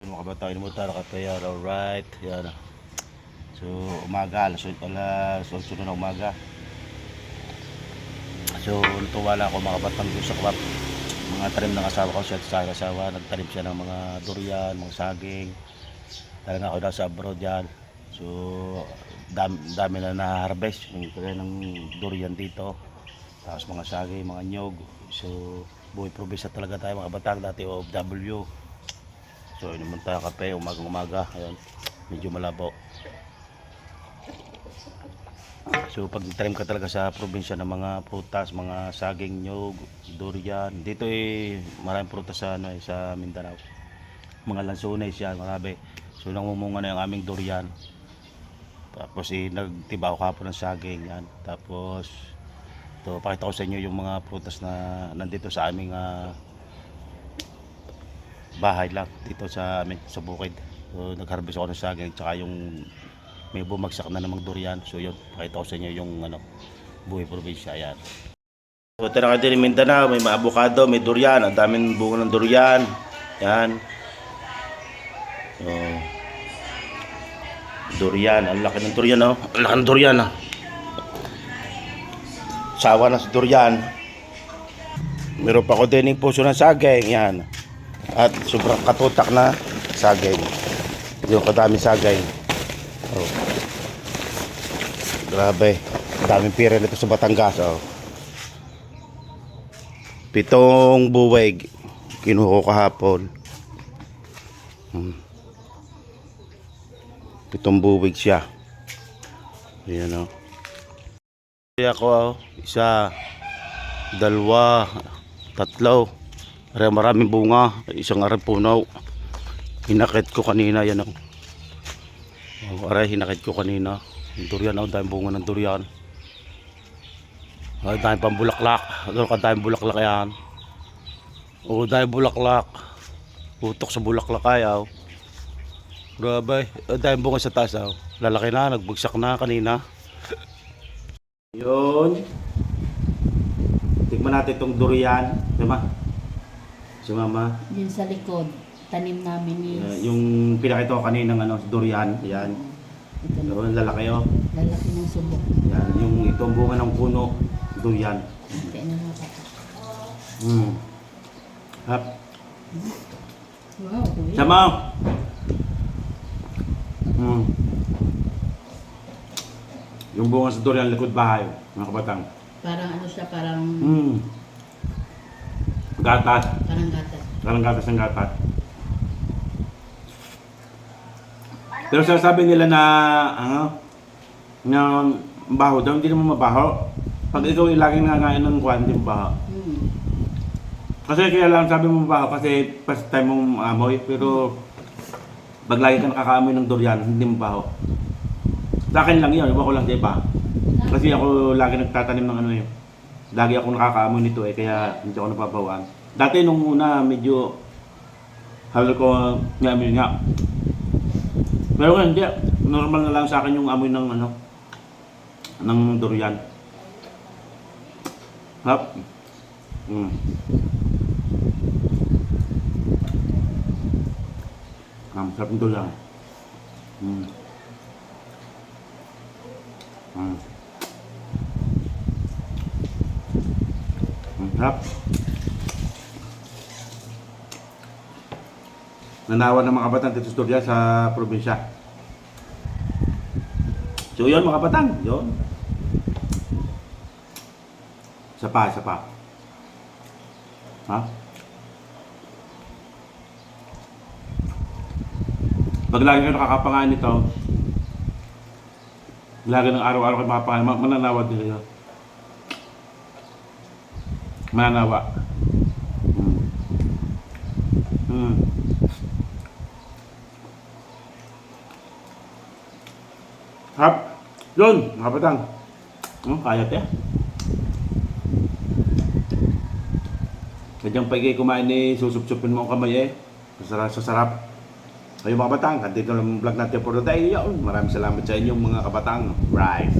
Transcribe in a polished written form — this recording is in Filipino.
Mga kabataan mo tara katayar, alright. Yan. So, umaga, alas 8 na umaga. So, natuwala ako mga kabataan ko sa kwap. Mga tanim ng asawa ko siya sa asawa. Nagtanim siya ng mga durian, mga saging. Talaga ako daw sa abroad yan. So, dami na na-harvest. Yung kaya ng durian dito. Tapos mga saging, mga nyog. So, buhay probinsya talaga tayo mga kabataan. Dati OFW. So, inuman tayo kape, umaga. Ayan, medyo malabo. So, pag tanim ka talaga sa probinsya ng mga prutas, mga saging, nyog, durian. Dito maraming prutas sa, sa Mindanao. Mga lansones yan, marami. So, nangumunga na yung aming durian. Tapos, nagtiba ako kapon ng saging. Yan. Tapos, ito, pakita ko sa inyo yung mga prutas na nandito sa aming bahay lang dito sa amin sa bukid. So, nag-harvest ako ng saging tsaka yung may bumagsak na namang durian. So yun, pakita ko sa inyo yung buhay probinsya. Yan. So ito na din Mindanao, may mga avocado, may durian, ang daming bunga ng durian. Yan. So, durian, ang laki ng durian, oh. Ang laki ng durian, oh. Sawa na sa durian. Meron pa ko din yung puso ng saging. Yan. At sobrang katutak na saging. Yung kadami saging. Oh. Grabe. Daming pira nito sa Batangas. Oh. 7 buwig. Kinuha ko kahapon. 7 buwig siya. Ayan o. Kaya ko isa, dalawa, tatlo. Maraming bunga, isang aray puno. Hinakit ko kanina yan oh. Aray hinakit ko kanina. Yung durian oh, dahil bunga ng durian. Ay, dahil pang bulaklak. Doon ka dahil bulaklak yan. O dahil bulaklak. Utok sa bulaklak ayaw. Grabe, dahil bunga sa taas oh. Lalaki na, nagbagsak na kanina. Yun. Tignan natin itong durian, diba? Si Mama. Yun sa likod, tanim namin is... yung pinakita ko kanina ng durian, yan. Ito So, lalaki oh. lalaki ng subok. Yan, yung itong bunga ng puno, durian. Hindi na nakaka. Hap. Wow, kuya. Sama. Yung bunga sa durian, likod bahay, mga kabatang. Parang ano siya, parang... Gatas. Parang gatas. Parang gatas ng gatas. Pero sasabi nila na na baho daw, hindi naman mabaho. Pag ikaw ay laging nangangain ng kwan, hindi mabaho. Kasi kaya lang sabi mo mabaho kasi first time mong amoy, pero pag lagi ka nakakaamoy ng durian, hindi mabaho. Sa akin lang yun, iba ko lang sa iba. Kasi ako lagi nagtatanim ng ano yun. Lagi ako nakakaamoy nito kaya hindi ako napapawaan. Dati nung una medyo halo ko amoy nga. Pero ngayon hindi, normal na lang sa akin yung amoy ng ng durian. Hap. Sarap ng durian. Sarap. Nanawa ng mga kabataan dito sa durian sa probinsya. So yun mga kabataan, yun. Isa pa. Ha? Pag lagi kayo nakakapangain nito, lagi ng araw-araw kayo makapangain, mananawa din kayo. Mananawa. Hap. Yun, mga batang. Kaya te. Kadyang pag kumain susup-supin mo ang kamay Sasarap. Kayo mga batang, dito lang vlog natin for today. Maraming salamat sa inyong mga kabatang. Right.